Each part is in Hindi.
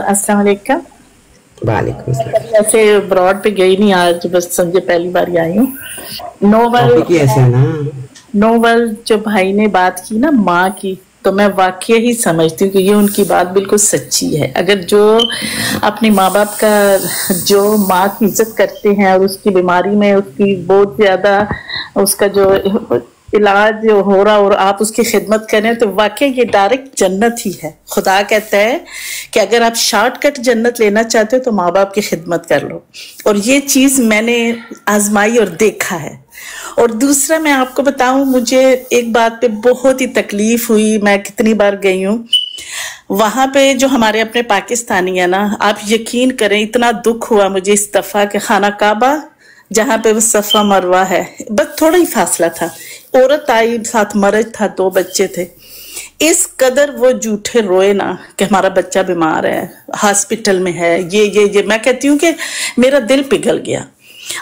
अस्सलाम वालेकुम। वालेकुम मैं सलाम। कभी ऐसे ब्रॉड पे गई नहीं, आज बस समझे पहली बार आई हूँ। नोवेल टॉपिक ही ऐसा है ना। नोवेल जो भाई ने बात की ना माँ की, तो मैं वाकई ही समझती हूँ कि ये उनकी बात बिल्कुल सच्ची है। अगर जो अपने माँ बाप का, जो माँ की इज्जत करते हैं और उसकी बीमारी में उसकी बहुत ज्यादा उसका जो इलाज हो रहा और आप उसकी खिदमत करें, तो वाकई ये डायरेक्ट जन्नत ही है। खुदा कहता है कि अगर आप शॉर्टकट जन्नत लेना चाहते हो तो माँ बाप की खिदमत कर लो, और ये चीज मैंने आजमाई और देखा है। और दूसरा मैं आपको बताऊं, मुझे एक बात पे बहुत ही तकलीफ हुई। मैं कितनी बार गई हूँ वहां पे, जो हमारे अपने पाकिस्तानी है ना, आप यकीन करें इतना दुख हुआ मुझे इस दफा के खाना काबा जहाँ पे वो सफा मरवा है, बस थोड़ा ही फासला था। औरत आई, साथ मर्द था, 2 बच्चे थे। इस कदर वो झूठे रोए ना कि हमारा बच्चा बीमार है, हॉस्पिटल में है, ये मैं कहती हूँ कि मेरा दिल पिघल गया।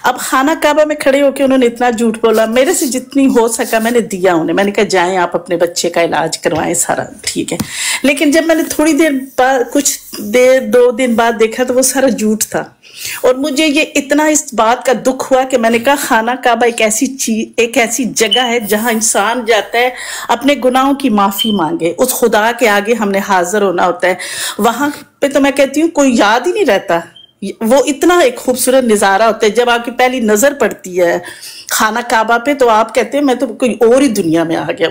अब खाना काबा में खड़े होके उन्होंने इतना झूठ बोला, मेरे से जितनी हो सका मैंने दिया उन्हें। मैंने कहा जाएं आप अपने बच्चे का इलाज करवाएं, सारा ठीक है। लेकिन जब मैंने थोड़ी देर बाद, कुछ देर 2 दिन बाद देखा तो वो सारा झूठ था। और मुझे ये इतना इस बात का दुख हुआ कि मैंने कहा खाना काबा एक ऐसी चीज, एक ऐसी जगह है जहां इंसान जाता है अपने गुनाहों की माफी मांगे, उस खुदा के आगे हमने हाजिर होना होता है। वहां पे तो मैं कहती हूँ कोई याद ही नहीं रहता। वो इतना एक खूबसूरत नजारा होता है, जब आपकी पहली नजर पड़ती है खाना काबा पे तो आप कहते हैं मैं तो कोई और ही दुनिया में आ गया।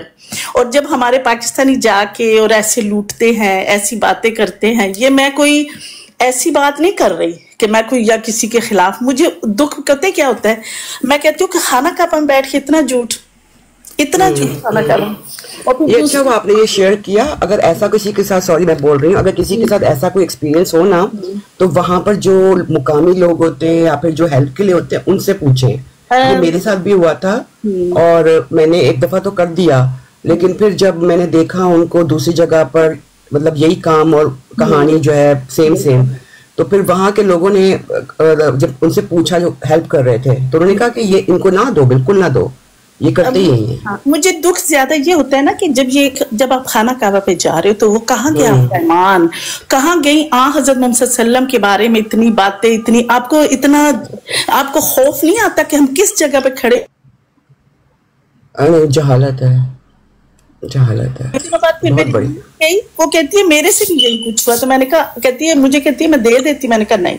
और जब हमारे पाकिस्तानी जाके और ऐसे लूटते हैं, ऐसी बातें करते हैं, ये मैं कोई ऐसी बात नहीं कर रही कि मैं कोई या किसी के खिलाफ, मुझे दुख कहते क्या होता है। मैं कहती हूँ कि खाना काबा में बैठ के इतना झूठ खाना काबा। और फिर ये अच्छा हुआ आपने ये शेयर किया। अगर ऐसा किसी के साथ, सॉरी मैं बोल रही हूँ, अगर किसी के साथ ऐसा कोई एक्सपीरियंस हो ना, तो वहां पर जो मुकामी लोग होते हैं या फिर जो हेल्प के लिए होते हैं उनसे पूछें। ये मेरे साथ भी हुआ था और मैंने एक दफा तो कर दिया, लेकिन फिर जब मैंने देखा उनको दूसरी जगह पर, मतलब यही काम और कहानी जो है सेम सेम, तो फिर वहां के लोगों ने जब उनसे पूछा जो हेल्प कर रहे थे, तो उन्होंने कहा कि ये इनको ना दो, बिल्कुल ना दो, ये करते ही नहीं है। हाँ, मुझे दुख ज्यादा ये होता है ना कि जब आप खाना काबा पे जा रहे हो तो वो कहाँ गया ईमान, कहाँ गई हजरत मोहम्मद सल्लल्लाहु के बारे में इतनी बातें, इतनी आपको खौफ नहीं आता कि हम किस जगह पे खड़े। जहालत है, जहालत है बहुत बड़ी। वो कहती है मेरे से भी यही कुछ हुआ, तो मैंने कहा, कहती है मुझे, कहती है मैं दे देती। मैंने कहा नहीं।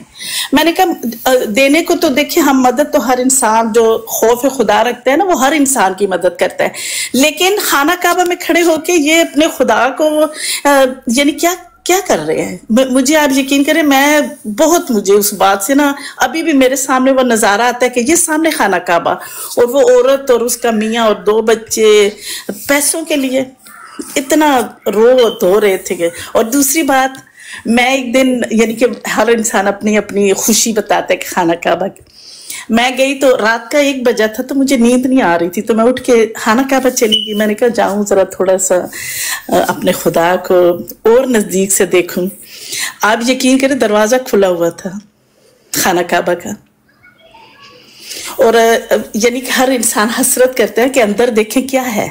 मैंने कहा देने को तो देखिए, हम मदद तो हर इंसान जो खौफ खुदा रखता है ना, वो हर इंसान की मदद करता है। लेकिन खाना काबा में खड़े होके ये अपने खुदा को यानी क्या क्या कर रहे हैं। मुझे आप यकीन करें, मुझे उस बात से ना अभी भी मेरे सामने वो नजारा आता है कि ये सामने खाना काबा और वो औरत और उसका मियाँ और 2 बच्चे पैसों के लिए इतना रो धो रहे थे। और दूसरी बात, मैं एक दिन, यानी कि हर इंसान अपनी अपनी खुशी बताता है कि खाना काबा की, मैं गई तो रात का 1 बजा था, तो मुझे नींद नहीं आ रही थी, तो मैं उठ के खाना काबा चली गई। मैंने कहा जाऊं जरा थोड़ा सा अपने खुदा को और नजदीक से देखूं। आप यकीन करें दरवाजा खुला हुआ था खाना काबा का, और यानी कि हर इंसान हसरत करता है कि अंदर देखें क्या है।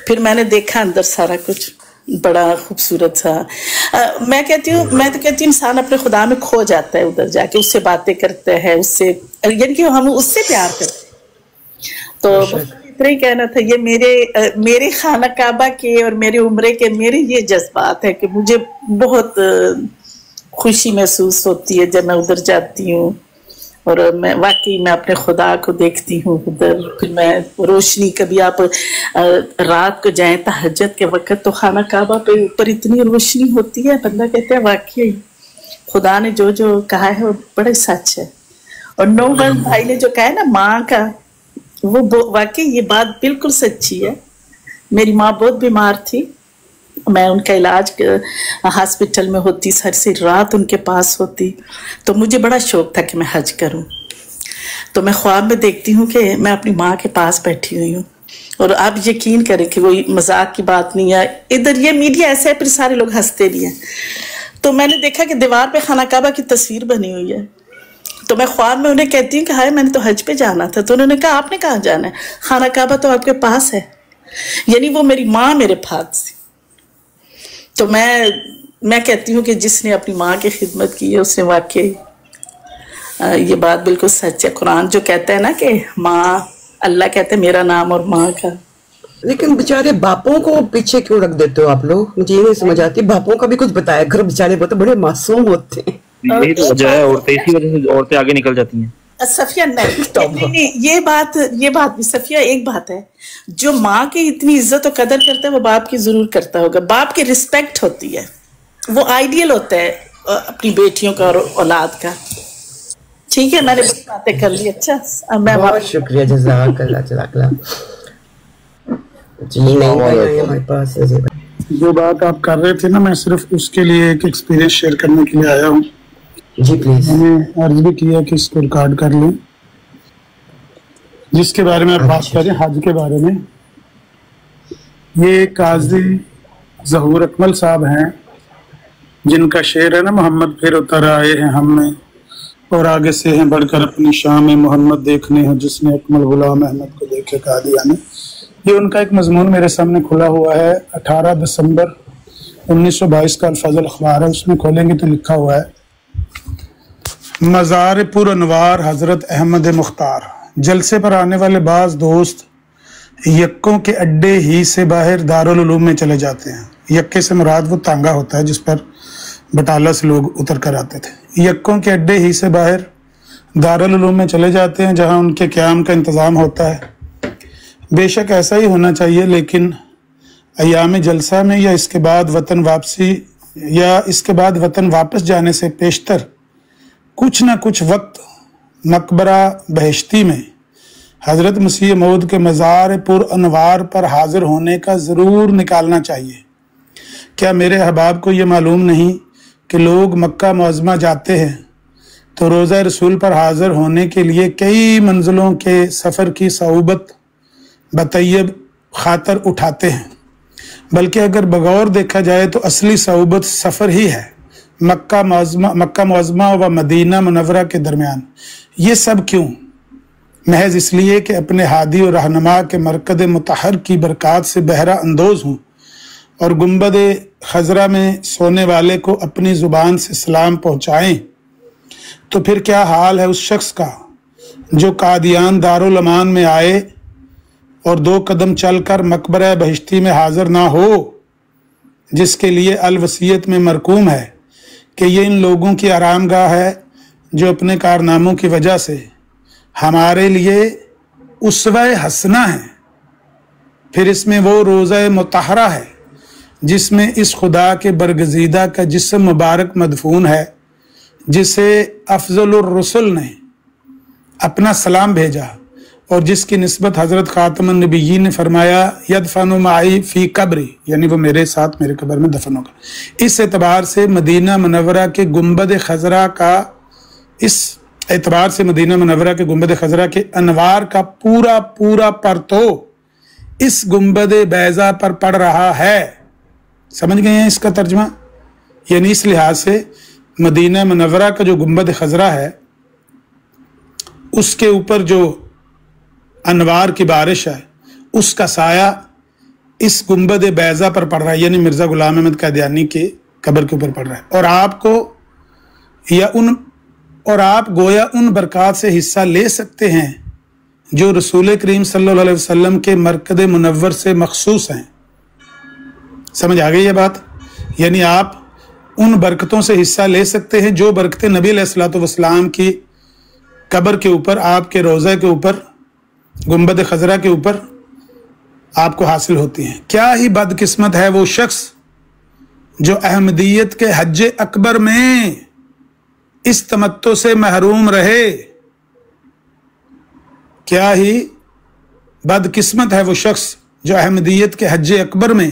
फिर मैंने देखा अंदर सारा कुछ बड़ा खूबसूरत सा। मैं तो कहती हूँ इंसान अपने खुदा में खो जाता है, उधर जाके उससे बातें करते हैं, उससे यानी कि हम उससे प्यार करते हैं। तो इतना ही कहना था। ये मेरे खाना काबा के और मेरे उम्रे के मेरे ये जज्बात है कि मुझे बहुत खुशी महसूस होती है जब मैं उधर जाती हूँ, और मैं अपने खुदा को देखती हूँ उधर। फिर मैं रोशनी, कभी आप रात को जाएं तहज्जुद के वक्त तो खाना काबा पे ऊपर इतनी रोशनी होती है, बंदा कहते हैं वाकई खुदा ने जो जो कहा है वो बड़ा सच है। और नोवेल भाई ने जो कहा है ना माँ का, वो वाकई ये बात बिल्कुल सच्ची है। मेरी माँ बहुत बीमार थी, मैं उनका इलाज हॉस्पिटल में होती, सारी रात उनके पास होती, तो मुझे बड़ा शौक था कि मैं हज करूं। तो मैं ख्वाब में देखती हूँ कि मैं अपनी माँ के पास बैठी हुई हूँ, और आप यकीन करें कि कोई मजाक की बात नहीं है। इधर ये मीडिया ऐसा है, फिर सारे लोग हंसते भी हैं। तो मैंने देखा कि दीवार पे खाना काबा की तस्वीर बनी हुई है, तो मैं ख्वाब में उन्हें कहती हूँ कि हाय मैंने तो हज पे जाना था। तो उन्होंने कहा आपने कहाँ जाना है, खाना काबा तो आपके पास है। यानी वो मेरी माँ मेरे पास थी। तो मैं मैं कहती हूँ कि जिसने अपनी माँ की खिदमत की है उसने वाकई ये बात बिल्कुल सच है। कुरान जो कहता है ना कि माँ, अल्लाह कहते हैं मेरा नाम और माँ का। लेकिन बेचारे बापों को पीछे क्यों रख देते हो आप लोग? मुझे ये नहीं समझ आती। बापों का भी कुछ बताया करो, बेचारे वो तो बड़े मासूम होते हैं। यही तो वजह है, औरतें इसी वजह से औरतें आगे निकल जाती हैं। सफिया नहीं, ये बात भी सफिया, एक बात है, जो माँ की इतनी इज्जत और कदर करता है वो बाप की जरूर करता होगा। बाप की रिस्पेक्ट होती है, वो आइडियल होता है अपनी बेटियों का और औलाद का। ठीक है, मैंने बातें कर ली। अच्छा, मैं बहुत शुक्रिया, जज़ाकल्लाह जज़ाकल्लाह। जी नहीं हमारे पास जो बात आप कर रहे थे ना, मैं सिर्फ उसके लिए एक एक्सपीरियंस शेयर करने के लिए आया हूँ। जी प्लीज। मैंने अर्ज भी किया कि इसको रिकॉर्ड कर लें, जिसके बारे में आप बात करें, हज के बारे में। ये काजी ज़हूर अकमल साहब हैं, जिनका शेर है ना, मोहम्मद फिर उतर आए हैं हम में और आगे से हैं बढ़कर अपनी शाम में मोहम्मद देखने हैं, जिसने अकमल गुलाम अहमद को देखे कादियानी। ये उनका एक मजमून मेरे सामने खुला हुआ है, 18 दिसंबर 1922 का अल-फज़ल अखबार है, उसमें खोलेंगे तो लिखा हुआ है, मज़ार पुर अनवार हज़रत अहमद मुख्तार। जलसे पर आने वाले बाज दोस्त यक्कों के अड्डे ही से बाहर दारुल उलूम में चले जाते हैं। यक्के से मुराद वो तांगा होता है जिस पर बटाला से लोग उतर कर आते थे। यक्कों के अड्डे ही से बाहर दारुल उलूम में चले जाते हैं, जहां उनके क़याम का इंतज़ाम होता है। बेशक ऐसा ही होना चाहिए, लेकिन अयाम जलसा में या इसके बाद वतन वापसी या इसके बाद वतन वापस जाने से पेशतर कुछ ना कुछ वक्त मकबरा बहिश्ती में हज़रत मसीह मौद के मज़ार पुर अनवार पर हाजिर होने का ज़रूर निकालना चाहिए। क्या मेरे अहबाब को ये मालूम नहीं कि लोग मक्का मुअज़्ज़मा जाते हैं तो रोज़ा रसूल पर हाजिर होने के लिए कई मंजिलों के सफ़र की सऊबत बतैयब खातर उठाते हैं, बल्कि अगर बगौर देखा जाए तो असली सऊबत सफ़र ही है मक्का मुअज़्ज़मा व मदीना मुनव्वरा के दरमियान। ये सब क्यों? महज इसलिए कि अपने हादी और रहनुमा के मरकद मुतहर की बरक़ात से बहरा अंदोज़ हूँ और गुंबद खजरा में सोने वाले को अपनी ज़ुबान से सलाम पहुँचाएँ। तो फिर क्या हाल है उस शख्स का जो कादियान दारुल अमान में आए और 2 कदम चलकर मकबरा बहिश्ती में हाजिर ना हो, जिसके लिए अल वसीयत में मरकूम है कि ये इन लोगों की आरामगाह है जो अपने कारनामों की वजह से हमारे लिए उस्वा हसना है। फिर इसमें वो रोज़ा मुतहरा है जिसमें इस खुदा के बरगजीदा का जिस्म मुबारक मदफून है, जिसे अफजलुर रसूल ने अपना सलाम भेजा और जिसकी निस्बत हज़रत ख़ातमुन नबिय्यीन ने फरमाया यदफनु माई फ़ी कब्री, यानी वो मेरे साथ मेरे कब्र में दफन होगा। इस एतबार से मदीना मुनव्वरा के गुंबद खजरा के अनवार का पूरा पूरा परतो इस गुंबद बैज़ा पर पड़ रहा है। समझ गए हैं इसका तर्जमा? यानी इस लिहाज से मदीना मुनव्वरा का जो गुंबद खजरा है उसके ऊपर जो अनवार की बारिश है उसका साया इस गुंबद बैज़ा पर पड़ रहा है, यानी मिर्ज़ा गुलाम अहमद कादियानी के कब्र के ऊपर पड़ रहा है। और आप गोया उन बरक़ात से हिस्सा ले सकते हैं जो रसूल करीम सल्लल्लाहु अलैहि वसल्लम के मरकद मुनव्वर से मखसूस हैं। समझ आ गई ये बात? यानी आप उन बरकतों से हिस्सा ले सकते हैं जो बरकतें नबी अलैहिस्सलातु वस्सलाम की कब्र के ऊपर, आपके रोज़े के ऊपर, गुंबद खजरा के ऊपर आपको हासिल होती हैं। क्या ही बदकिस्मत है वो शख्स जो अहमदियत के हज अकबर में इस तमत्तो से महरूम रहे। क्या ही बदकिस्मत है वो शख्स जो अहमदियत के हज अकबर में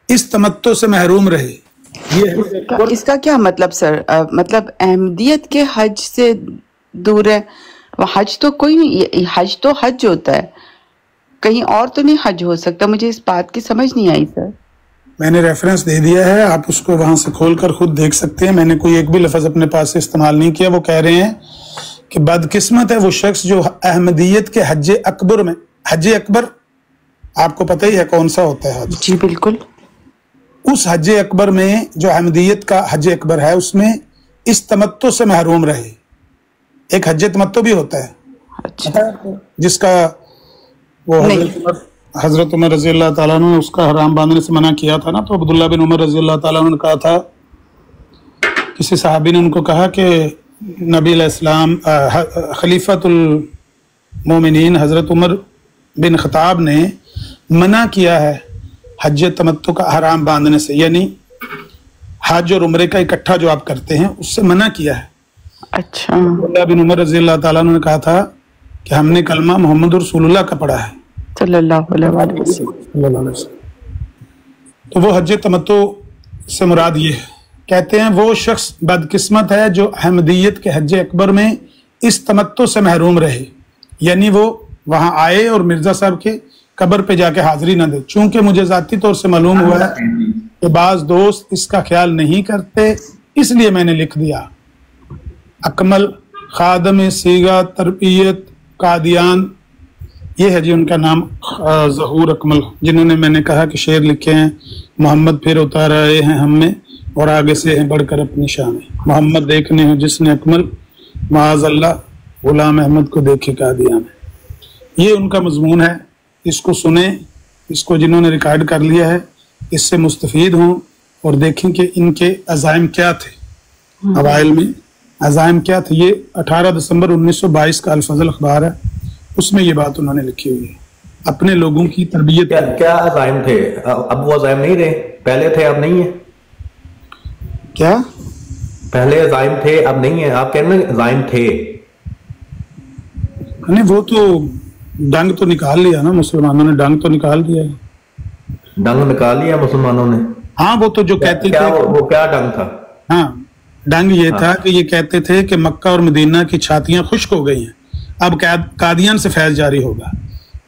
इस तमत्तो से महरूम रहे। इसका क्या मतलब सर? मतलब अहमदियत के हज से दूर है? हज तो कोई नहीं, हज तो हज होता है, कहीं और तो नहीं हज हो सकता। मुझे इस बात की समझ नहीं आई सर। मैंने रेफरेंस दे दिया है, आप उसको वहां से खोलकर खुद देख सकते हैं। मैंने कोई एक भी लफ्ज अपने पास से इस्तेमाल नहीं किया। वो कह रहे हैं कि बदकिस्मत है वो शख्स जो अहमदियत के हज अकबर में, हज अकबर आपको पता ही है कौन सा होता है हज? जी बिल्कुल। उस हज अकबर में जो अहमदियत का हज अकबर है उसमें इस तमत्तो से महरूम रहे। एक हज तमत्तो भी होता है, अच्छा, जिसका वो हजरत उमर रजी अल्लाह ताला ने उसका हराम बांधने से मना किया था ना। तो अब्दुल्ला बिन उमर रजी अल्लाह ताला ने कहा था, किसी सहाबी ने उनको कहा कि नबी अलैहिस्सलाम खलीफतुल मोमिनीन हजरत उमर बिन खताब ने मना किया है हज तमत्तो का हराम बांधने से, यानी हज और उम्रे का इकट्ठा जो आप करते हैं उससे मना किया है। अच्छा, अब्दुल्ला बिन उमर रजी अल्लाह ताला ने कहा था कि हमने कलमा मोहम्मद रसूलुल्लाह का पढ़ा है सल्लल्लाहु अलैहि वसल्लम। तो वो हज तमत्तो से मुराद ये है, कहते हैं वो शख्स बदकिस्मत है जो अहमदियत के हज अकबर में इस तमत्तो से महरूम रहे, यानी वो वहां आए और मिर्जा साहब के कब्र पे जाके हाजिरी न दे। चूंकि मुझे जाती तौर से मालूम हुआ है कि बाज दोस्त इसका ख्याल नहीं करते, इसलिए मैंने लिख दिया। अकमल खादम सीगा तरबियत कादियान, ये है जी उनका नाम, ज़हूर अकमल, जिन्होंने मैंने कहा कि शेर लिखे हैं, मोहम्मद फिर उतार आए हैं हम में और आगे से हैं बढ़कर अपनी शान में। मोहम्मद देखने हो जिसने अकमल, माज़अल्लाह गुलाम अहमद को देखे कादियान में। ये उनका मजमून है, इसको सुने, इसको जिन्होंने रिकॉर्ड कर लिया है इससे मुस्तफीद हों और देखें कि इनके अज़ाइम क्या थे। अवाइल में अज़ाइम क्या थे, ये 18 दिसंबर 1922 का अल-फज़ल अखबार है, उसमें ये बात उन्होंने लिखी हुई है। अपने लोगों की तरबियत क्या अज़ाइम थे? अब वो अज़ाइम नहीं रहे, पहले थे अब नहीं है। क्या पहले अज़ाइम थे अब नहीं है? आप कह रहे हैं अज़ाइम थे, नहीं वो तो डंग तो निकाल लिया ना मुसलमानों ने, डंग तो निकाल दिया है। डंग निकाल लिया मुसलमानों ने? हाँ, वो तो जो कहते थे वो क्या डंग था? हाँ, डंग ये था कि ये कहते थे कि मक्का और मदीना की छातियां खुश्क हो गई हैं, अब कादियान से फैज जारी होगा।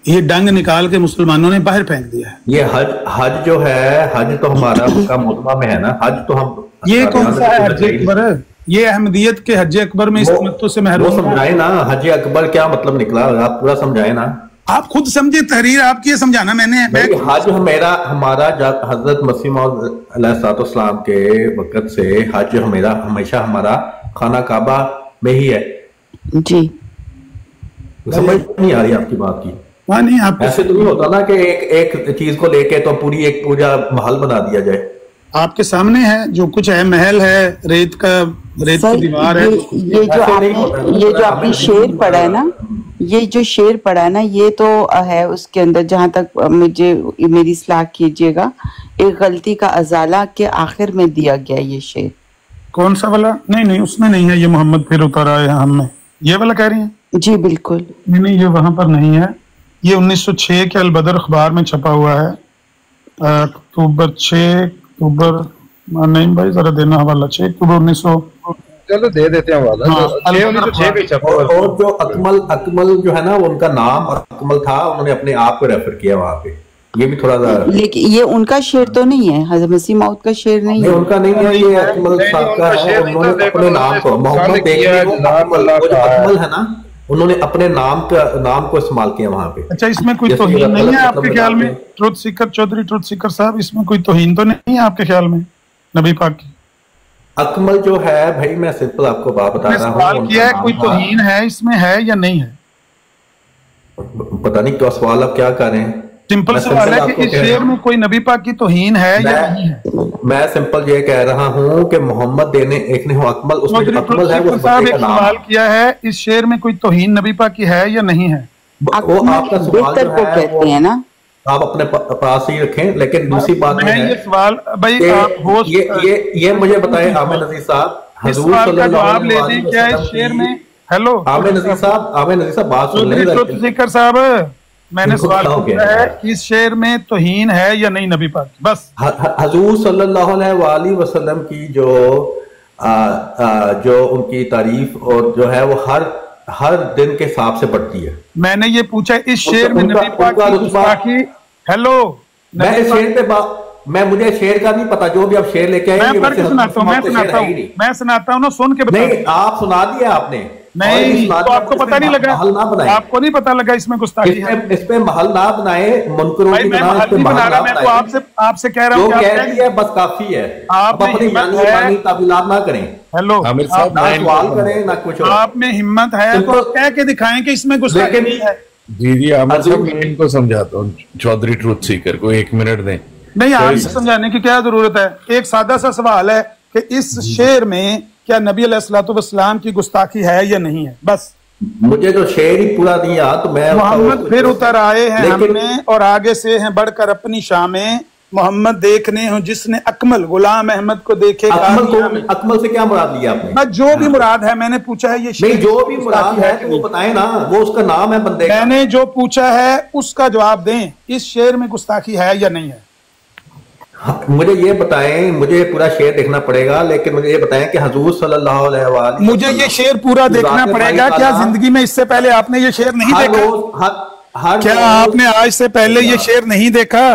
ये डंग निकाल के मुसलमानों ने बाहर फेंक दिया है। ये हज जो है, हज तो हमारा मक्का मुतमा में है ना, हज तो हम, ये कौन सा है हज अकबर है? ये अहमदियत के हज अकबर में इस तमत्तो से महरूम। समझाए ना हज अकबर क्या मतलब निकला, आप पूरा समझाए ना। आप खुद समझे, तहरीर आपकी है, समझाना मैंने। हज हमारा हजरत मसीह मौऊद अलैहिस्सलाम के वक़्त से हज हमेशा हमारा खाना काबा में ही है जी। समझ नहीं आ रही आपकी बात की? नहीं, आप ऐसे तो नहीं होता ना कि एक चीज को लेके तो पूरी एक पूजा महल बना दिया जाए। आपके सामने है जो कुछ है, महल है, रेत की दीवार है। ये जो आपने शेर पढ़ा है ना, ये जो शेर पढ़ा है ना, ये तो है उसके अंदर, जहां तक मुझे मेरी इस्लाह कीजिएगा, एक गलती का अजाला के आखिर में दिया गया ये शेर। कौन सा वाला? नहीं, उसमें नहीं है। ये मोहम्मद फिर उतर आए हैं हम में, ये वाला कह रही हैं? जी बिल्कुल। नहीं, ये वहां पर नहीं है। ये 1906 के अल-बदर अखबार में छपा हुआ है, अक्टूबर 6 अक्टूबर, नहीं भाई जरा देना हवाला, 6 अक्टूबर 1900। चलो दे देते हैं हवाला। हाँ, 6 भी छपा हुआ। और जो अकमल जो है ना, वो उनका नाम अकमल था, उन्होंने अपने आप को रेफर किया वहां पे। ये भी थोड़ा सा, लेकिन ये उनका शेर तो नहीं है, हजरत मसीह मौऊद का शेर नहीं है। उनका नहीं है, ये अकमल साहब का है। उन्होंने अपने नाम को मोहम्मद अकमल है ना, उन्होंने अपने नाम को इस्तेमाल किया वहां पे। अच्छा, इसमें कोई तौहीन नहीं है आपके ख्याल में? ट्रुथ सीकर चौधरी, ट्रुथ सीकर साहब, इसमें कोई तौहीन तो नहीं है आपके ख्याल में नबी पाक की? अकमल जो है भाई, मैं सिंपल आपको बात बता रहा हूँ। सवाल किया है, कोई तौहीन है इसमें, है या नहीं है? पता नहीं क्या सवाल आप क्या कर रहे हैं। सिंपल सवाल है कि इस शेर में कोई नबी पाक की तौहीन है या नहीं है? मैं सिंपल ये कह रहा हूँ कि मोहम्मद देने एक ने हो अकमल, उसमें अकमल है, वो सवाल किया है, इस शेर में कोई तौहीन नबी पाक की है या नहीं है? वो आपका सवाल जो है कहते हैं ना, आप अपने पास ही रखें। लेकिन दूसरी बात है, ये सवाल भाई ये मुझे बताएं आमिर नजीर साहब, हजूर सल्लल्लाहु अलैहि वसल्लम शेर में, हेलो आमिर नजीर साहब बात सुन लें साहब, मैंने सवाल पूछा है कि इस शेर में तौहीन है या नहीं नबी पाक? बस हजूर सल्लल्लाहु अलैहि वसल्लम की जो उनकी तारीफ और जो है वो हर दिन के हिसाब से बढ़ती है। मैंने ये पूछा इस शेर में नबी पाक की गुस्ताखी, हेलो मैं इस शेर पे मैं मुझे शेर का नहीं पता, जो भी आप शेर लेके आए मैं सुनाता हूँ ना, सुन के नहीं, आप सुना दिया आपने। नहीं, तो आपको पता नहीं लगा, आपको नहीं पता लगा इसमें गुस्ताखी है? इस पे महल ना बनाए, मुनकरों की मैं तो आपसे कह रहा हूँ, बस काफी है, आप अपनी तावीलात ना करें। हेलो, ना सवाल करें ना कुछ, आप में हिम्मत है तो कह के दिखाएं कि इसमें गुस्ताखी नहीं है। जी आमिर साहब, मैं इनको समझाता हूँ, चौधरी ट्रूथ सीकर को 1 मिनट दें। नहीं, आप समझाने की क्या जरूरत है? एक सादा सा सवाल है कि इस शेर में क्या नबी अलैहिस्सलाम की गुस्ताखी है या नहीं है? बस मुझे तो शेर ही पूरा नहीं याद, तो मैं मोहम्मद फिर उतर आए हैं हमने और आगे से हैं बढ़कर अपनी शामें, मोहम्मद देखने हो जिसने अकमल, गुलाम अहमद को देखे। अकमल से क्या मुराद लिया आपने? बस जो भी मुराद है मैंने पूछा है, ये नहीं, जो भी मुराद है तो वो बताएं ना, वो उसका नाम है बंदे का। मैंने जो पूछा है उसका जवाब दें, इस शेर में गुस्ताखी है या नहीं है? मुझे ये बताएं, मुझे पूरा शेर देखना पड़ेगा, लेकिन मुझे ये बताएं कि हुजूर सल्लल्लाहु अलैहि वसल्लम, मुझे ये शेर पूरा देखना पड़ेगा। क्या जिंदगी में इससे पहले आपने ये शेर नहीं देखा? क्या आपने आज से पहले ये शेर नहीं देखा?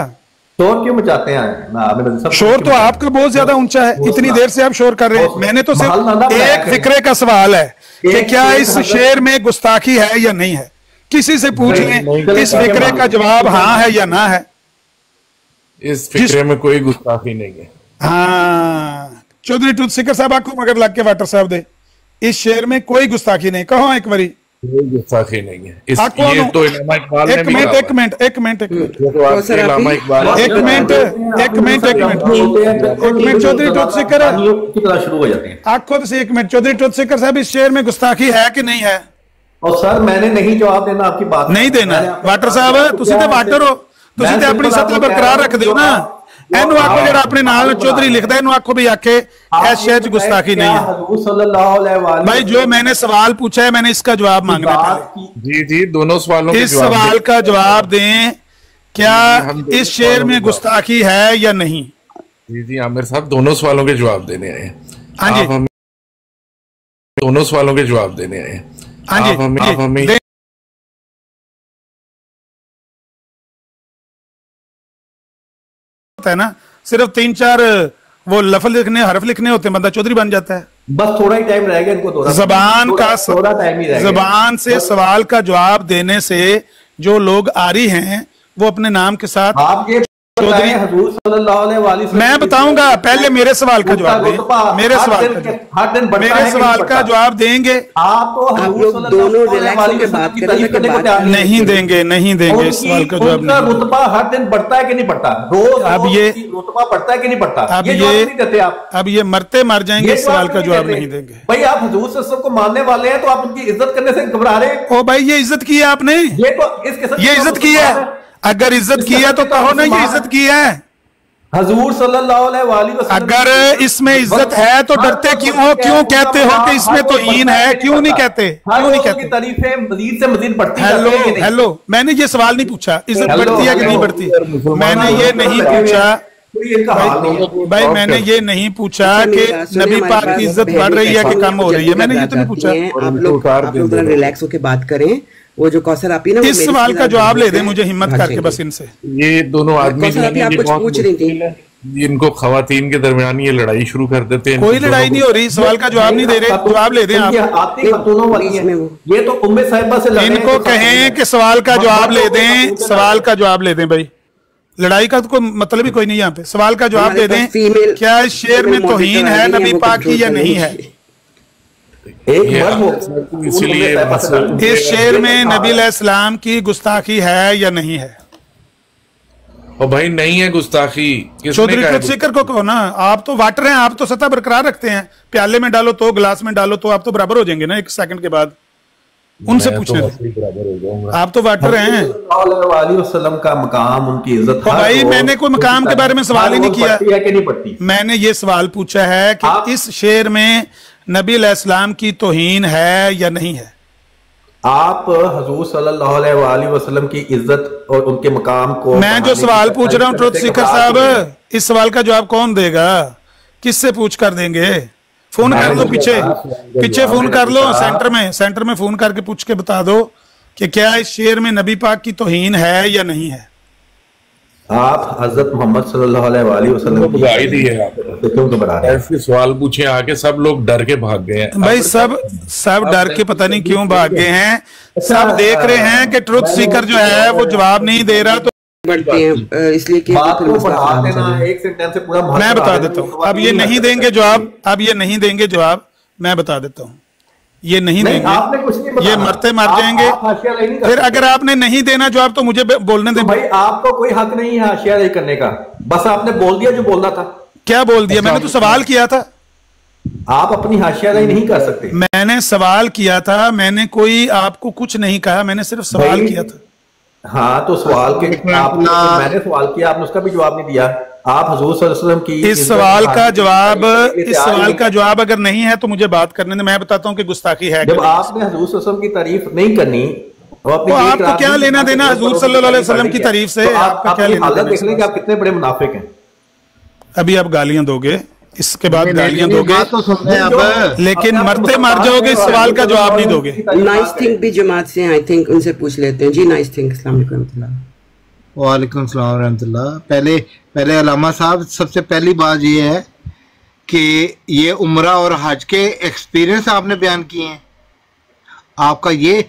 शोर क्यों मचाते हैं? शोर तो आपका बहुत ज्यादा ऊंचा है, इतनी देर से आप शोर कर रहे हैं। मैंने तो सिर्फ एक फिक्रे का सवाल है कि क्या इस शेर में गुस्ताखी है या नहीं है। किसी से पूछ लें, इस फिक्रे का जवाब हाँ है या ना है। इस फिक्रे में कोई गुस्ताखी नहीं है। हाँ, चौधरी ट्रूथ सीकर साहब आपको मगर लग के वाटर साहब दे, इस शेर में कोई गुस्ताखी नहीं। कहो एक बारी, कोई गुस्ताखी नहीं है। ये तो इलामा इकबाल ने भी कहा। एक मिनट चौधरी ट्रूथ सीकर शुरू हो जाते हैं। आखो तो 1 मिनट चौधरी ट्रूथ सीकर साहब, इस शेर में गुस्ताखी है कि नहीं है? और सर मैंने नहीं जवाब देना, आपकी बात नहीं देना। वाटर साहब तुसी ते वाटर हो, तुसी ते अपनी सत्ता बरकरार रख दो ना। एनु आखो जेड़ा अपने नाल चौधरी लिखदा, एनु आखो भी आके इस शेर च गुस्ताखी नहीं है। हुजूर सल्लल्लाहु अलैहि वसल्लम, भाई जो मैंने सवाल पूछा है मैंने इसका जवाब मांगना है। जी दोनों सवालों इस सवाल का जवाब दें, क्या इस शेर में गुस्ताखी है या नहीं? जी आमिर साहब, दोनों सवालों के जवाब देने आए। हाँ जी, दोनों सवालों के जवाब देने आए। हाँ जी, है ना, सिर्फ 3-4 वो लफ्ज लिखने, हरफ लिखने होते हैं, बंदा चौधरी बन जाता है। बस थोड़ा ही टाइम रहेगा इनको, थोड़ा टाइम ही रहेगा। जबान से सवाल का जवाब देने से जो लोग आरी हैं वो अपने नाम के साथ आप ये चौधरी हुजूर सल्लल्लाहु अलैहि वसल्लम, मैं बताऊंगा, पहले मेरे सवाल का जवाब दें। मेरे सवाल का जवाब देंगे आप लोग दोनों रिलैक्स के बात करें। नहीं देंगे, नहीं देंगे इस सवाल का जवाब। रुतबा हर दिन बढ़ता है कि नहीं बढ़ता? रोज अब ये रुतबा बढ़ता है कि नहीं बढ़ता? अब ये मरते मर जाएंगे, इस सवाल का जवाब नहीं देंगे। भाई आप हुजूर सल्लल्लाहु अलैहि वसल्लम को मानने वाले हैं तो आप उनकी इज्जत करने से घबरा रहे हैं? ओ भाई, ये इज्जत की है आपने, ये इज्जत की है। अगर इज्जत की है तो कहो ना ये इज्जत की है। हुजूर सल्लल्लाहु अलैहि वसल्लम, अगर इसमें इज्जत है तो डरते क्यों हो? क्यों कहते हो कि इसमें तो हीन है? क्यों नहीं कहते? क्यों नहीं कहते? तारीफें मजीद से मजीद बढ़ती हेलो हेलो, मैंने ये सवाल नहीं पूछा इज्जत बढ़ती है कि नहीं बढ़ती। मैंने ये नहीं पूछा भाई, मैंने ये नहीं पूछा कि नबी पाक की इज्जत बढ़ रही है कि कम हो रही है। मैंने ये तो नहीं पूछा। आप लोग रिलैक्स होकर बात करें। वो जो कौसर आपी ना, इस सवाल का जवाब ले दे मुझे हिम्मत करके बस इनसे। ये दोनों आदमी आप कुछ पूछ रही थी, इनको खवातीन के दरमियान ये लड़ाई शुरू कर देते हैं। कोई लड़ाई नहीं हो रही, सवाल का जवाब नहीं दे रहे, जवाब ले दें आप। ये तो उम्मे साहिबा से इनको कहें कि सवाल का जवाब ले दें, सवाल का जवाब ले दें। भाई लड़ाई का तो कोई मतलब ही कोई नहीं यहाँ पे। सवाल का जवाब दे दें, क्या इस शेर में तौहीन है नबी पाक की या नहीं है? इसलिए इस शेर में नबी अलैहिस्सलाम की गुस्ताखी है या नहीं है? और भाई नहीं है गुस्ताखी। चौधरी ट्रूथ सीकर को कहो ना, आप तो वाटर हैं, आप तो सतह बरकरार रखते हैं। प्याले में डालो तो, गिलास में डालो तो, आप तो बराबर हो जाएंगे ना 1 सेकंड के बाद। उनसे पूछने आप तो वाटर हैं। वसल्लम का मकाम, उनकी इज्जत। भाई मैंने कोई मकाम के बारे में सवाल ही नहीं किया। मैंने ये सवाल पूछा है कि इस शेर में नबी अलैहिस्सलाम की तौहीन है या नहीं है? आप हुजूर सल्लल्लाहु अलैहि वसल्लम की इज्जत और उनके मकाम को, मैं जो सवाल पूछ रहा हूँ ट्रूथ सीकर साहब, इस सवाल का जवाब कौन देगा? किससे पूछ कर देंगे? फोन कर दो, पीछे फोन कर लो, सेंटर में फोन करके पूछ के बता दो कि क्या इस शेर में नबी पाक की तौहीन है या नहीं है। आप हजरत मोहम्मद सल्लल्लाहु अलैहि वसल्लम तो भगा ही दी है आप, क्यों घबरा रहे हैं? ऐसे सवाल पूछे आके सब लोग डर के भाग गए हैं भाई। सब डर के पता नहीं क्यों भाग गए हैं। सब देख रहे हैं कि ट्रुथ सीकर जो है वो जवाब नहीं दे रहा, तो बढ़ते हैं इसलिए कि बात को बढ़ा देना, एक सेंटेंस से पूरा मैं बता देता हूँ। अब ये नहीं देंगे जवाब, अब ये नहीं देंगे जवाब, मैं बता देता हूँ, ये नहीं देंगे, आपने कुछ नहीं बताया, ये मरते मर जाएंगे। फिर अगर आपने नहीं देना जवाब तो मुझे बोलने दें। भाई आपको कोई हक नहीं है हाशियाई करने का, बस आपने बोल दिया जो बोलना था। क्या बोल दिया? मैंने तो सवाल किया था। आप अपनी हाशियाई नहीं कर सकते। मैंने सवाल किया था, मैंने कोई आपको कुछ नहीं कहा, मैंने सिर्फ सवाल किया था। हाँ तो सवाल के मैंने सवाल किया, आपने उसका भी जवाब नहीं दिया। आप हुजूर सल्लल्लाहु अलैहि वसल्लम की इस सवाल का जवाब अगर नहीं है तो मुझे बात करने दे, मैं बताता हूँ कि गुस्ताखी है। जब आपने हुजूर सल्लल्लाहु अलैहि वसल्लम की तारीफ नहीं करनी तो आपको क्या लेना देना हुजूर सल्लल्लाहु अलैहि वसल्लम की तारीफ से? आपका क्या लेना देना? देख लें कि आप कितने बड़े मुनाफिक हैं। अभी आप गालियां दोगे, इसके बाद गालियां दोगे, लेकिन मरते मर जाओगे, इस सवाल का जवाब नहीं दोगे। नाइस थिंक भी जमात से आई थिंक उनसे पूछ लेते हैं जी। नाइस थिंक, अस्सलाम वालेकुम। वालेकुम सलाम रहमतुल्लाह। पहले अलामा साहब, सबसे पहली बात ये है कि ये उम्रा और हज के एक्सपीरियंस आपने बयान किए हैं। आपका ये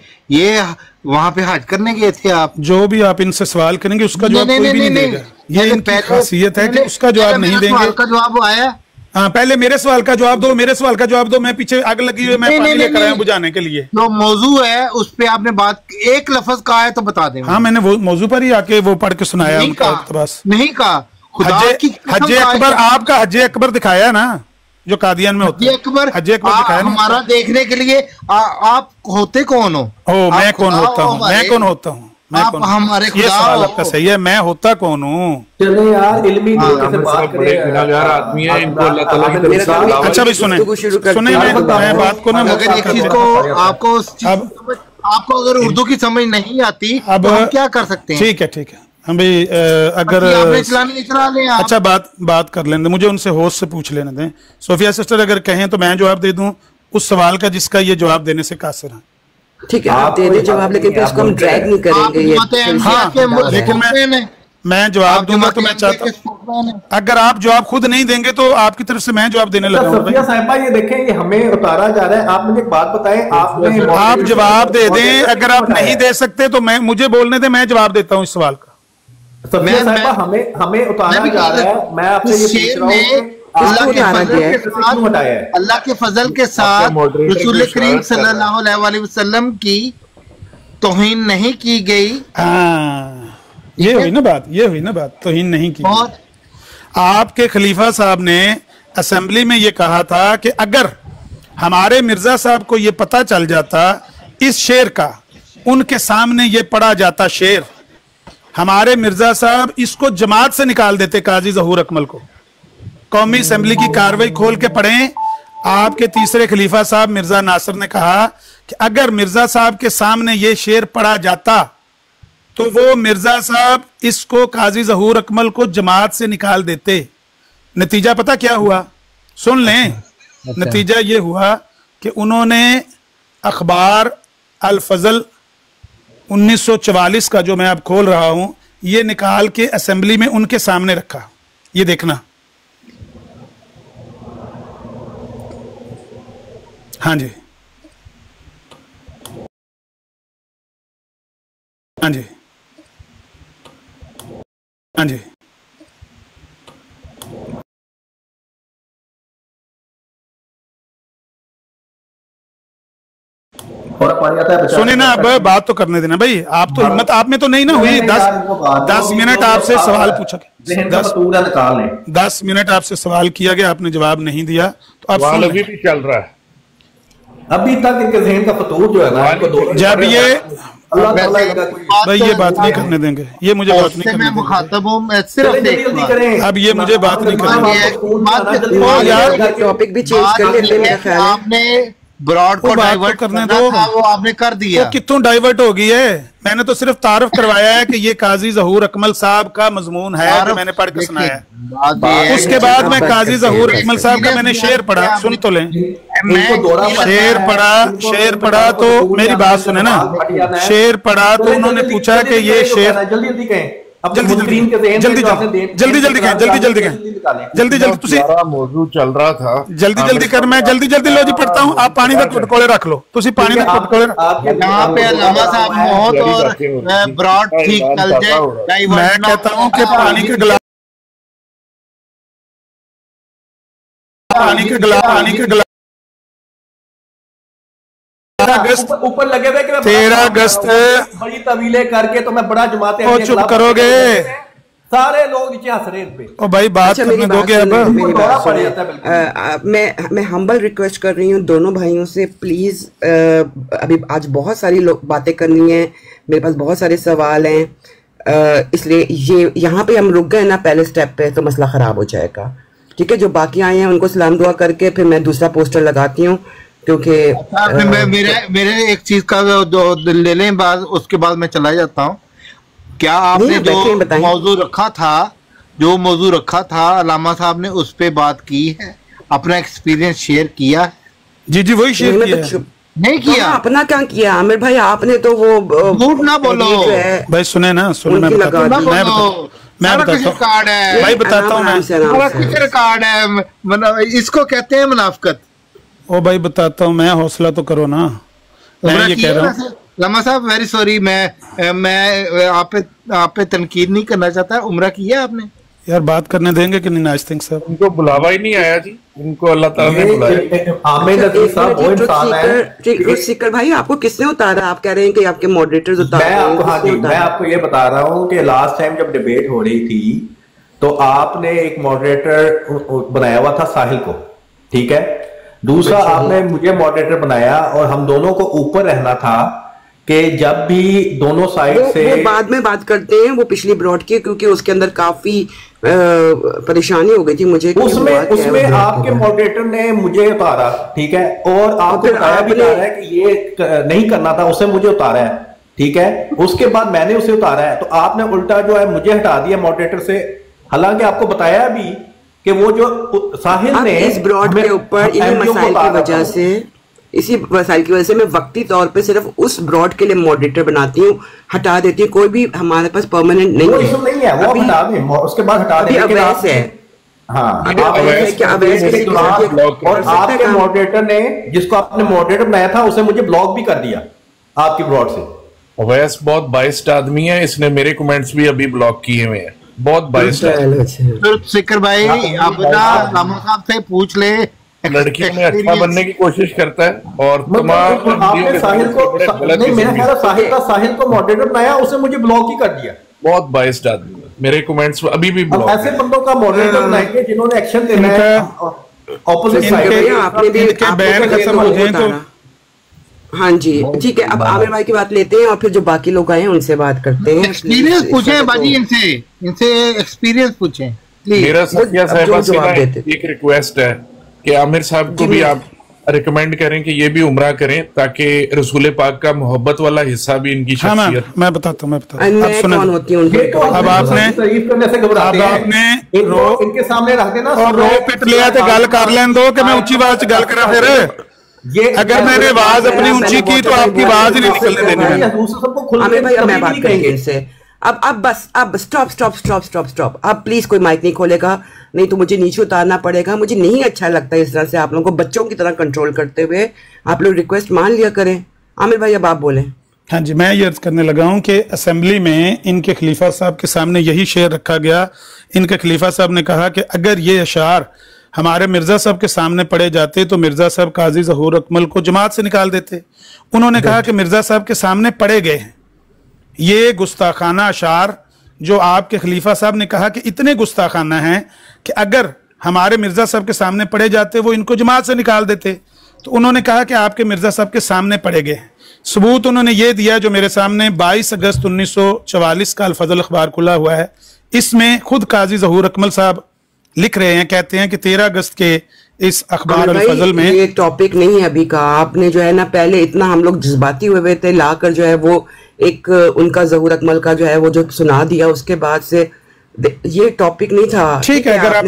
वहां पे हज करने गए थे आप? जो भी आप इनसे सवाल करेंगे उसका जवाब कोई भी नहीं देगा। ये इनकी खासियत है कि उसका जवाब नहीं देंगे। का जवाब आया। हाँ, पहले मेरे सवाल का जवाब दो, मेरे सवाल का जवाब दो। मैं पीछे आग लगी हुई, मैं पानी लेकर आया बुझाने के लिए। जो मौजू है उस पे आपने बात एक लफ्ज कहा है तो बता दें। हाँ, मैंने वो मौजू पर ही आके वो पढ़ के सुनाया। नहीं कहा हज अकबर, आपका हज अकबर दिखाया ना जो कादियान में होता है। हज अकबर दिखाया हमारा देखने के लिए। आप होते कौन हो? मैं कौन होता हूँ? मैं कौन होता हूँ? आप हमारे ये सवाल आपका सही है, मैं होता कौन हूँ? चले यार, इल्मी तरीके से बात करें। गुनाहगार आदमी है, इनको अल्लाह ताला की तरफ से दावत। अच्छा भाई सुने मैं बात को ना, अगर एक चीज को आपको अगर उर्दू की समझ नहीं आती अब हम क्या कर सकते हैं? ठीक है हम भाई अगर अच्छा बात कर लेने, मुझे उनसे होश से पूछ लेने दें। सोफिया सिस्टर अगर कहें तो मैं जवाब दे दूं उस सवाल का जिसका ये जवाब देने से कासिर है। ठीक है, आप दे दे जवाब, लेकिन फिर उसको हम ड्रैग नहीं करेंगे। हाँ, लेकिन मैं जवाब दूंगा तो मैं चाहता हूँ अगर आप जवाब खुद नहीं देंगे तो आपकी तरफ से मैं जवाब देने लगा। सफिया साहिबा, ये देखें, ये हमें उतारा जा रहा है। आप मुझे एक बात बताएं, आप जवाब दे दें। अगर आप नहीं दे सकते तो मुझे बोलने दें, मैं जवाब देता हूँ इस सवाल का। सफिया साहिबा, हमें उतारा जा रहा है। मैं आपसे ये पूछ रहा हूँ, अल्लाह के फजल के साथ रसूल करीम सल्लल्लाहु अलैहि वसल्लम की तौहीन नहीं की गई। ये हुई ना बात, तौहीन नहीं की। आपके खलीफा साहब ने असेंबली में ये कहा था कि अगर हमारे मिर्जा साहब को ये पता चल जाता इस शेर का, उनके सामने ये पढ़ा जाता शेर, हमारे मिर्जा साहब इसको जमात से निकाल देते काजी ज़हूर अकमल को। कौमी असेंबली की कार्रवाई खोल के पढ़ें। आपके तीसरे खलीफा साहब मिर्जा नासिर ने कहा कि अगर मिर्जा साहब के सामने ये शेर पढ़ा जाता तो वो मिर्जा साहब इसको काजी ज़हूर अकमल को जमात से निकाल देते। नतीजा पता क्या हुआ? सुन लें। नतीजा ये हुआ कि उन्होंने अखबार अल फजल 1944 का, जो मैं अब खोल रहा हूं, ये निकाल के असेंबली में उनके सामने रखा। ये देखना। हाँ जी, हाँ जी, हाँ जी। सुने ना, अब बात तो करने देना भाई। आप तो हिम्मत आप में तो नहीं ना हुई। 10 मिनट आपसे सवाल पूछा गया, 10 मिनट आपसे सवाल किया गया, आपने जवाब नहीं दिया। तो आप अभी भी चल रहा है। अभी तक इनके ज़हन का फतूर जो है ना, जब ये भाई ये बात नहीं करने देंगे, ये मुझे बात नहीं करने देंगे। अब ये मुझे बात नहीं करने यार, टॉपिक भी चेंज कर लेते हैं मेरा ख्याल है। आपने ब्रॉड को डाइवर्ट करने दो, वो आपने कर दिया। तो कितों डाइवर्ट हो गई है? मैंने तो सिर्फ तारुफ करवाया है कि ये काजी ज़हूर अकमल साहब का मजमून है जो मैंने पढ़ के सुनाया है। उसके बाद मैं काजी ज़हूर अकमल साहब का मैंने शेर पढ़ा, सुन तो लें। शेर पढ़ा तो मेरी बात सुने ना। शेर पढ़ा तो उन्होंने पूछा कि ये शेर, जल्दी अब जल्दी मुनकरीन के ज़हन जल्दी में जो आपने जल्दी जल्दी कहें, जल्दी जल्दी कहें, जल्दी जल्दी तुसी सारा मौजू चल रहा था, जल्दी जल्दी कर, मैं जल्दी जल्दी लो जी पढ़ता हूं, आप पानी का गुटकोले रख लो, तुसी पानी का गुटकोले यहाँ पे अल्लामा साहब मौत और ब्रॉड ठीक चल जाए। मैं कहता हूं कि पानी के गिलास ऊपर लगे हुए कि 13 अगस्त बड़ी तवीले करके तो मैं बड़ा जमाते ओ चुप करोगे, सारे लोग नीचे हंस रहे पे। ओ भाई बात करने दोगे अब? मैं हम्बल रिक्वेस्ट कर रही हूँ दोनों भाइयों से, प्लीज अभी आज बहुत सारी लोग बातें करनी है, मेरे पास बहुत सारे सवाल हैं, इसलिए ये यहाँ पे हम रुक गए ना पहले स्टेप पे तो मसला खराब हो जाएगा। ठीक है, जो बाकी आए हैं उनको सलाम दुआ करके फिर मैं दूसरा पोस्टर लगाती हूँ, क्योंकि मेरे एक चीज का ले लें बाद, उसके बाद मैं चला जाता हूँ। क्या आपने जो मौजू रखा था अल्लामा साहब ने उस पे बात की है, अपना एक्सपीरियंस शेयर किया है? जी जी वही शेयर किया नहीं किया? अपना क्या किया आमिर भाई, आपने तो वो झूठ ना बोलो भाई, सुने ना सुने, मैं बताता हूँ भाई, बताता हूँ मैं, रिकॉर्ड है, इसको कहते हैं मुनाफिकत। ओ भाई बताता हूँ मैं, हौसला तो करो ना, मैं ये कह रहा हूँ। लम्मा साहब वेरी सॉरी, मैं आप पे तनकीद नहीं करना चाहता, उम्रा किया आपने? यार बात करने देंगे कि नहीं नाज सिंह साहब? उनको बुलावा ही नहीं आया जी, इनको अल्लाह ताला ने बुलाया। आमिर अजीज साहब वो इंसान है। सिकर भाई आपको किसने उतारा? आप कह रहे हैं कि आपके मॉडरेटर्स उतार रहे हैं। मैं आपको ये बता रहा हूँ कि लास्ट टाइम जब डिबेट हो रही थी तो आपने एक मॉडरेटर बनाया हुआ था साहिल को, ठीक है, दूसरा आपने मुझे मॉडरेटर बनाया और हम दोनों को ऊपर रहना था कि जब भी दोनों साइड से वो बाद में बात करते हैं, वो पिछली ब्रॉड की, क्योंकि उसके अंदर काफी परेशानी हो गई थी मुझे। उसमें आपके मॉडरेटर ने मुझे उतारा, ठीक है, और आपको बताया भी जा रहा है कि ये नहीं करना था, उसे मुझे उतारा है, ठीक है, उसके बाद मैंने उसे उतारा है, तो आपने उल्टा जो है मुझे हटा दिया मॉडरेटर से, हालांकि आपको बताया भी कि वो जो साहिल ने इस ब्रॉड के ऊपर इन्हीं मसाइल की वजह से, इसी मसाइल की वजह से मैं वक्ती तौर पे सिर्फ उस ब्रॉड के लिए मॉडरेटर बनाती हूँ, हटा देती हूँ, कोई भी हमारे पास परमानेंट नहीं है, नहीं है, वो हटा दें, उसके बाद हटा दें। अवैस है, हाँ, और आपके मॉडरेटर ने, जिसको आपने मॉडरेटर बनाया था, उसे मुझे ब्लॉक भी कर दिया आपकी ब्रॉड से। अवैस बहुत बाइस्ड आदमी है, इसने मेरे कमेंट्स भी अभी ब्लॉक किए हुए हैं, बहुत बाइस्ड है। सिकर भाई अपना लामा साहब से पूछ ले, लड़कियों में अच्छा बनने की कोशिश करता है और तमाम आपने साहिल को नहीं, मेरा ख्याल है साहिल को मॉडरेटर बनाया, उसे मुझे ब्लॉक ही कर दिया। बहुत बाइस्ड आदमी, मेरे कमेंट्स अभी भी ब्लॉक। ऐसे बंदों का मॉडरेटर बनाएंगे जिन्होंने एक्शन देना है ऑपोजिट साइड। आपने भी बैन खत्म हो गए तो हाँ जी ठीक है, अब आमिर भाई की बात लेते हैं और फिर जो बाकी लोग आए हैं उनसे बात करते हैं। एक्सपीरियंस पूछें बाजी, इनसे एक्सपीरियंस पूछें। मेरा सत्या साहिबा से ना एक रिक्वेस्ट है कि आमिर साहब को भी आप रिकमेंड करें कि ये भी उम्रा करें, ताकि रसूल पाक का मोहब्बत वाला हिस्सा भी इनकी शख्सियत। मैं बताता हूँ कौन होती है। अब आपने इनके सामने रख देना और रो पिट लिया तो गल कर लें दो कि मैं ऊंची आवाज गल करा। फिर ये अगर मैंने आवाज अपनी ऊंची की तो आपकी आवाज ही नहीं निकलने देनी। आमिर भाई अब मैं बात करेंगे इनसे। अब बस अब स्टॉप। अब प्लीज कोई माइक नहीं खोलेगा, नहीं तो मुझे नीचे उतारना पड़ेगा। मुझे नहीं अच्छा लगता इस तरह से आप लोगों को बच्चों की तरह कंट्रोल करते हुए। आप लोग रिक्वेस्ट मान लिया करें। आमिर भाई अब आप बोलें। हाँ जी, मैं ये अर्ज करने लगा हूँ कि असेंबली में इनके खलीफा साहब के सामने यही शेर रखा गया। इनके खलीफा साहब ने कहा कि अगर ये अशार हमारे मिर्जा साहब के सामने पढ़े जाते तो मिर्जा साहब काजी ज़हूर अकमल को जमात से निकाल देते। उन्होंने कहा कि मिर्जा साहब के सामने पढ़े गए हैं। ये गुस्ताखाना अशार जो आपके खलीफा साहब ने कहा कि इतने गुस्ताखाना हैं कि अगर हमारे मिर्जा साहब के सामने पढ़े जाते वो इनको जमात से निकाल देते। तो उन्होंने कहा कि आपके मिर्जा साहब के सामने पढ़े गए। सबूत उन्होंने ये दिया जो मेरे सामने 22 अगस्त 1944 का अल-फज़ल अखबार खुला हुआ है। इसमें खुद काजी ज़हूर अकमल साहब लिख रहे हैं, कहते हैं कि 13 अगस्त के इस अखबार अल-फज़ल में ये टॉपिक नहीं है अभी का। आपने जो है ना पहले इतना हम लोग जज्बाती हुए थे, लाकर जो है वो एक उनका ज़हूर अकमल का जो है वो जो सुना दिया, उसके बाद से ये टॉपिक नहीं था। ठीक है, अगर आप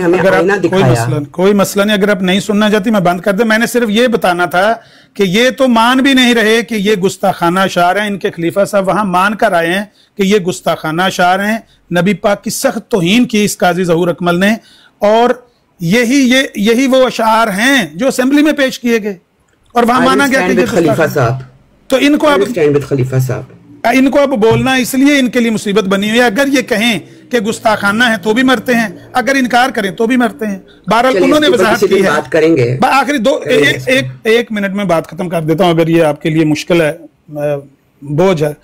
कोई मसला नहीं, अगर आप नहीं सुनना चाहती मैं बंद कर दे। मैंने सिर्फ ये बताना था कि ये तो मान भी नहीं रहे कि ये गुस्ताखाना अशार हैं। इनके खलीफा साहब वहां मान कर आए हैं कि ये गुस्ताखाना अशार हैं। नबी पाक की सख्त तौहीन की इस काजी ज़हूर अकमल ने, और यही वो अशार हैं जो असेंबली में पेश किए गए और वहां माना गया कि खलीफा साहब। तो इनको अब बोलना इसलिए इनके लिए मुसीबत बनी हुई है। अगर ये कहें कि गुस्ताखाना है तो भी मरते हैं, अगर इनकार करें तो भी मरते हैं। बहरहाल उन्होंने वजाहत की है। बात करेंगे आखिरी एक मिनट में बात खत्म कर देता हूं, अगर ये आपके लिए मुश्किल है, बोझ है।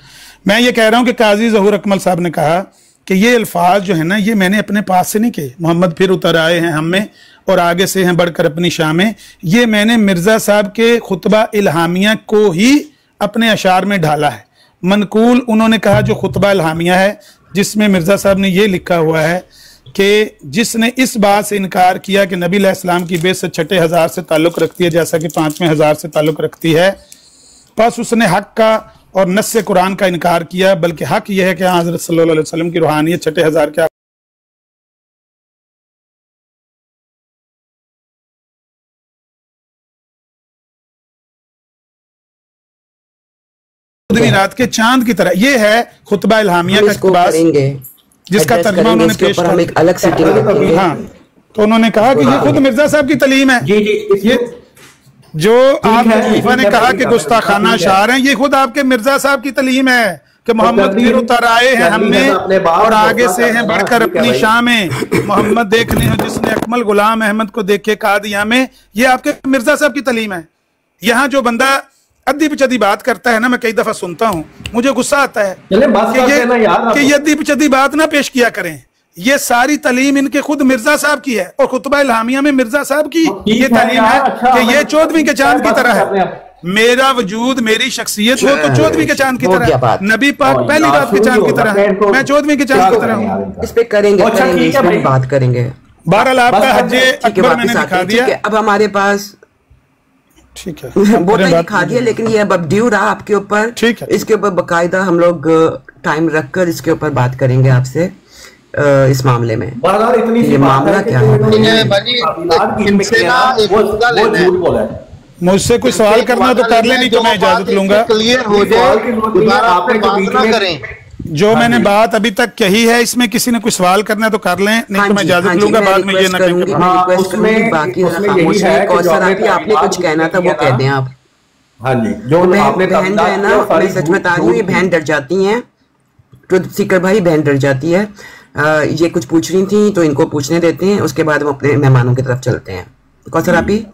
मैं ये कह रहा हूं कि काजी ज़हूर अकमल साहब ने कहा कि ये अल्फाज जो है ना, ये मैंने अपने पास से नहीं कहे। मोहम्मद फिर उतर आए हैं हम में और आगे से हैं बढ़कर अपनी शाह में। ये मैंने मिर्जा साहब के खुतबा इल्हामिया को ही अपने अशार में ढाला है। मनकूल उन्होंने कहा जो खुतबा इल्हामिया है, जिसमें मिर्जा साहब ने ये लिखा हुआ है कि जिसने इस बात से इनकार किया कि नबी अलैहिस्सलाम की बेइज्जत छठे हजार से ताल्लुक रखती है जैसा कि 5वें हजार से ताल्लुक रखती है, बस उसने हक का और नस्से कुरान का इनकार किया। बल्कि हक यह है कि हज़रत सल्लल्लाहु अलैहि वसल्लम की रूहानियत छठे हजार के रात के चांद की तरह। ये है खुतबा इल्हामिया का इक़्तिबास, जिसका तर्जुमा उन्होंने पेश किया अलग सेटिंग। हाँ, तो उन्होंने कहा कि ये खुद मिर्जा साहब की तलीम है। ये जो आप खलीफा ने कहा कि गुस्ताखाना अशार हैं, ये खुद आपके मिर्जा साहब की तलीम है कि मोहम्मद फिर उतर आए हैं हमने और आगे से हैं बढ़कर अपनी शाह में। मोहम्मद देखने हो जिसने अकमल गुलाम अहमद को देखे कादिया में, ये आपके मिर्जा साहब की तलीम है। यहाँ जो बंदा अद्दी पिचदी बात करता है ना, मैं कई दफा सुनता हूँ, मुझे गुस्सा आता है कि ये अद्दी पिचदी बात ना पेश किया करें। ये सारी तलीम इनके खुद मिर्जा साहब की है और खुतबा इल्हामिया में मिर्जा साहब की ये तलीम है कि ये 14वीं के चांद की तरह है। मेरा वजूद, मेरी शख्सियत वो तो 14वीं के चांद की तरह, नबी पाक पहली रात के चांद की तरह, मैं 14वीं के चांद की तरह हूँ। इस पे करेंगे बात करेंगे। बहरहाल आपका हज्जे अकबर मैंने दिखा दिया। अब हमारे पास ठीक है वो तो दिखा दिया, लेकिन ये अब ड्यू रहा आपके ऊपर। ठीक है, इसके ऊपर बकायदा हम लोग टाइम रखकर इसके ऊपर बात करेंगे आपसे इस मामले में। ये मामला क्या है? मुझसे कोई सवाल करना तो कर ले, नहीं तो मैं इजाजत लूंगा। क्लियर हो जाए, जो मैंने बात अभी तक कही है, इसमें किसी ने कोई सवाल करना है तो कर लें, नहीं तो मैं इजाजत लूंगा। बाद में ये ना कहेंगे आपने कुछ कहना था वो कह दें आप। हाँ जी, जो आपने बहन जो है ना, मैं सच बता रही हूँ, ये बहन डर जाती है। ट्रुथ सीकर भाई बहन डर जाती है। ये कुछ पूछ रही थी तो इनको पूछने देते हैं, उसके बाद हम अपने मेहमानों की तरफ चलते हैं। कौसर आपी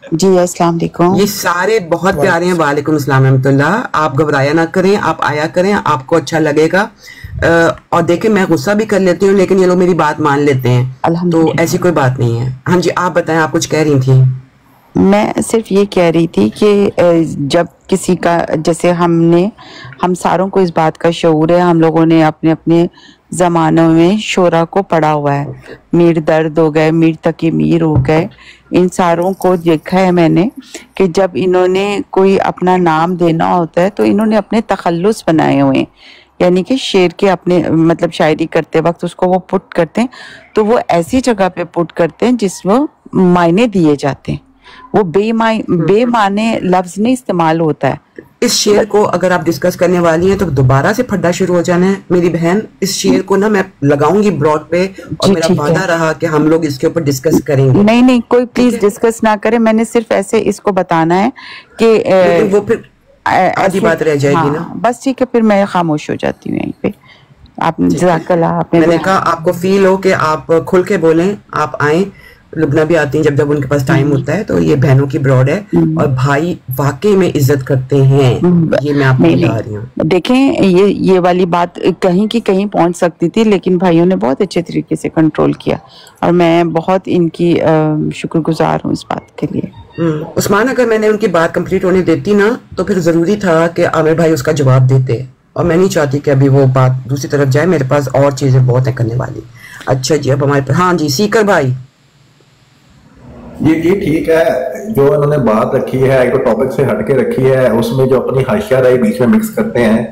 जी, अस्सलाम वालेकुम। ये सारे बहुत प्यारे हैं। वालेकुम अस्सलाम रहमतुल्लाह। आप घबराया ना करें, आप आया करें, आपको अच्छा लगेगा। और देखें, मैं गुस्सा भी कर लेती हूँ लेकिन ये लोग मेरी बात मान लेते हैं, तो ऐसी कोई बात नहीं है। हाँ जी, आप बताएं, आप कुछ कह रही थी। मैं सिर्फ ये कह रही थी कि जब किसी का, जैसे हम सारों को इस बात का शऊर है, हम लोगों ने अपने अपने ज़मानों में शोरा को पढ़ा हुआ है। मीर दर्द हो गए, मीर तकी मीर हो गए, इन सारों को देखा है मैंने कि जब इन्होंने कोई अपना नाम देना होता है तो इन्होंने अपने तखल्लुस बनाए हुए हैं, यानी कि शेर के अपने मतलब शायरी करते वक्त उसको वो पुट करते हैं, तो वो ऐसी जगह पे पुट करते हैं जिसमें मायने दिए जाते हैं। वो बेमाने लफ्ज नहीं इस्तेमाल होता है। इस शेर को अगर आप डिस्कस करने वाली हैं तो दोबारा से फड्डा शुरू हो जाना है मेरी बहन। इस शेर को ना मैं लगाऊंगी ब्रॉड पे, और मेरा वादा रहा कि हम लोग इसके ऊपर डिस्कस करेंगे। नहीं, कोई प्लीज डिस्कस ना करे। मैंने सिर्फ ऐसे इसको बताना है कि वो फिर आधी बात रह जाएगी ना। बस ठीक है, फिर मैं खामोश हो जाती हूँ यहीं पे। मैंने कहा आपको फील हो कि आप खुल के बोलें, आप आए। लुबना भी आती हैं जब उनके पास टाइम होता है। तो ये बहनों की ब्रॉड है और भाई वाकई में इज्जत करते हैं, ये मैं आपको बता रही हूँ। देखें, ये वाली बात कहीं की कहीं पहुंच सकती थी, लेकिन भाइयों ने बहुत अच्छे तरीके से कंट्रोल किया और मैं बहुत इनकी शुक्रगुजार हूँ इस बात के लिए। उस्मान, अगर मैंने उनकी बात कंप्लीट होने देती ना तो फिर जरूरी था कि आमिर भाई उसका जवाब देते, और मैं नहीं चाहती कि अभी वो बात दूसरी तरफ जाए। मेरे पास और चीजें बहुत है करने वाली। अच्छा जी, अब हमारे पास, हाँ जी सीकर भाई। जी ठीक है, जो इन्होंने बात रखी है, एक तो टॉपिक से हटके रखी है, उसमें जो अपनी हाशिया राय बीच में मिक्स करते हैं,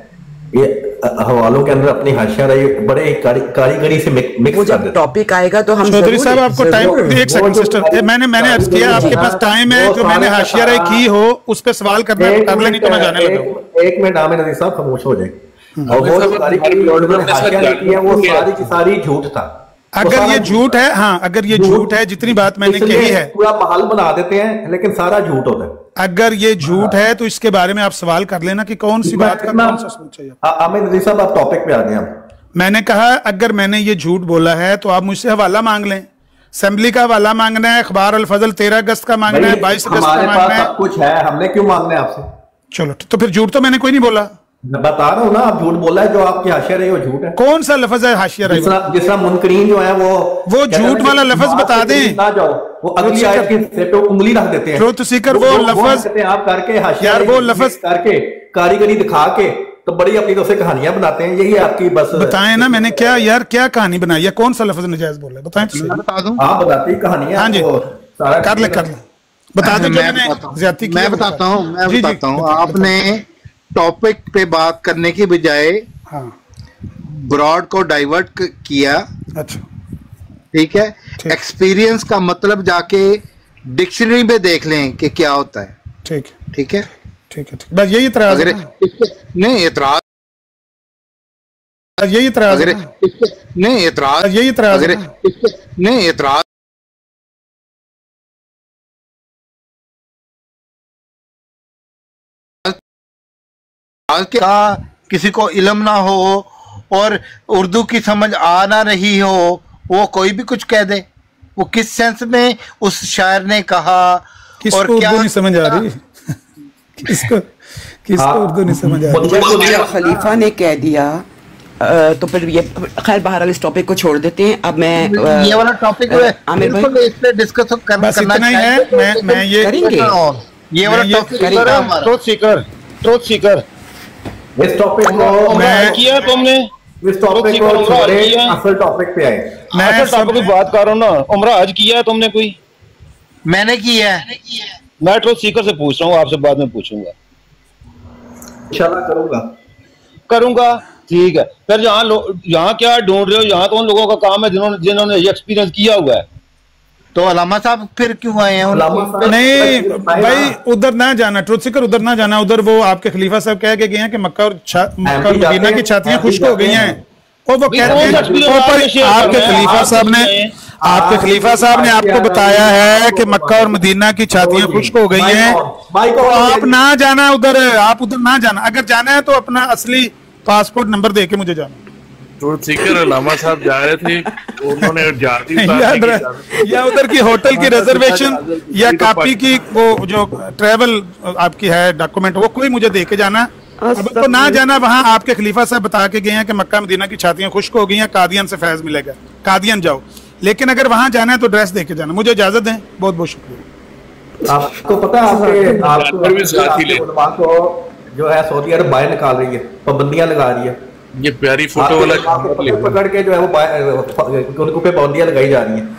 ये हवालों के अंदर अपनी हाशिया रही बड़े कारीगरी से मिक्स कर देते। टॉपिक आएगा तो हम चौधरी साहब आपको टाइम, एक सेकंड सिस्टर, मैंने अर्ज किया आपके पास टाइम है, जो मैंने हाशिया रही की हो उस पे सवाल करना कर लेंगे तो मैं जाने लगा। एक मिनट आमिर नदीर साहब खामोश हो जाए। और वो सारी की सारी झूठ था। अगर ये झूठ है, हाँ अगर ये झूठ है, जितनी बात मैंने कही है पूरा महल बना देते हैं लेकिन सारा झूठ होता है। अगर ये झूठ है तो इसके बारे में आप सवाल कर लेना कि कौन सी बात का कौन सा सोच है। आमिर नदीर साहब आप टॉपिक पे आ गए। मैंने कहा अगर मैंने ये झूठ बोला है तो आप मुझसे हवाला मांग लें। असेंबली का हवाला मांगना है, अखबार अल फजल 13 अगस्त का मांगना है, 22 अगस्त का मांगना है, सब कुछ है, हमने क्यों मांगना है आपसे? चलो तो फिर झूठ तो मैंने कोई नहीं बोला। मैं बता रहा हूँ ना, आप झूठ बोला है, जो आपकी हाशिया रही वो झूठ है। कौन सा लफ्ज है हाशिया रही? जिसरा मुनकरीन जो है वो झूठ वाला लफ्ज बता दें ना, जाओ वो अगली आयत के हिस्से पे उंगली रख देते हैं। ट्रुथ सीकर वो लफ्ज आप करके हाशिया यार वो लफ्ज करके कारीगरी दिखा के तो बड़ी अपनी तरफ से कहानियां बनाते हैं। यही आपकी बस बताएं ना, मैंने क्या यार क्या कहानी बनाई है, कौन सा लफ्ज नजायज बोला है बताएं तो सही। बता दूं आप बताती कहानियां। हाँ जी कर ले बता दो। मैं बताता हूँ आपने टॉपिक पे बात करने की बजाय ब्रॉड को डाइवर्ट किया। अच्छा ठीक है, एक्सपीरियंस का मतलब जाके डिक्शनरी में देख लें कि क्या होता है। ठीक है बस यही इतराज है। नहीं इतराज यही इतराज नहीं इतराज यही इतराज नहीं इतराज का किसी को इल्म ना हो और उर्दू की समझ आ ना रही हो, वो कोई भी कुछ कह दे। वो किस सेंस में उस शायर ने कहा और क्या नहीं समझ आ रही किसको उर्दू नहीं समझ आ रही। खलीफा ने कह दिया तो फिर ये खैर बहरहाल इस टॉपिक को छोड़ देते हैं। अब मैं ये वाला टॉपिक आमिर भाई इस पे डिस्कस करना ही है। मैं ये करेंगे ये वाला टॉपिक ट्रुथ सीकर इस टॉपिक को मैं किया तुमने इस टॉपिक को छोड़े असल टॉपिक पे आए। मैं असल टॉपिक की बात कर रहा हूँ ना। उम्रा हज किया है तुमने कोई? मैंने किया है। मैं ट्रुथ सीकर से पूछ रहा हूँ, आपसे बाद में पूछूंगा। इंशाल्लाह करूंगा ठीक है। फिर यहाँ क्या ढूंढ रहे हो? यहाँ तो उन लोगों का काम है जिन्होंने ये एक्सपीरियंस किया हुआ है। तो अलामा साहब फिर क्यों आए हैं? नहीं भाई उधर ना जाना, ट्रुथ सीकर उधर ना जाना। उधर वो आपके खलीफा साहब कह के गए हैं कि मक्का और मदीना की छातियां खुश्क हो गई हैं और वो कहते हैं आपके खलीफा साहब ने आपको बताया है कि मक्का और मदीना की छातियां खुश्क हो गई हैं। आप ना जाना उधर, आप उधर ना जाना। अगर जाना है तो अपना असली पासपोर्ट नंबर दे के मुझे जाना। ट्रुथ सीकर अलामा साहब जा रहे थे, उन्होंने या उधर की होटल की रिजर्वेशन या कॉपी की वो जो ट्रेवल आपकी है डॉक्यूमेंट, वो कोई मुझे दे के जाना। अब तो ना जाना, वहाँ आपके खलीफा साहब बता के गए हैं कि मक्का मदीना की छातियां खुश्क हो गई हैं, कादियान से फैज मिलेगा, कादियान जाओ। लेकिन अगर वहाँ जाना है तो ड्रेस दे के जाना। मुझे इजाजत दें, बहुत बहुत शुक्रिया। आपको पता है आपको जो है सऊदी अरब बाहर निकाल रही है, पाबंदियां लगा रही है। ये प्यारी फोटो वाला पकड़ के जो है वो उनको पे पाबंदियां लगाई जा रही हैं।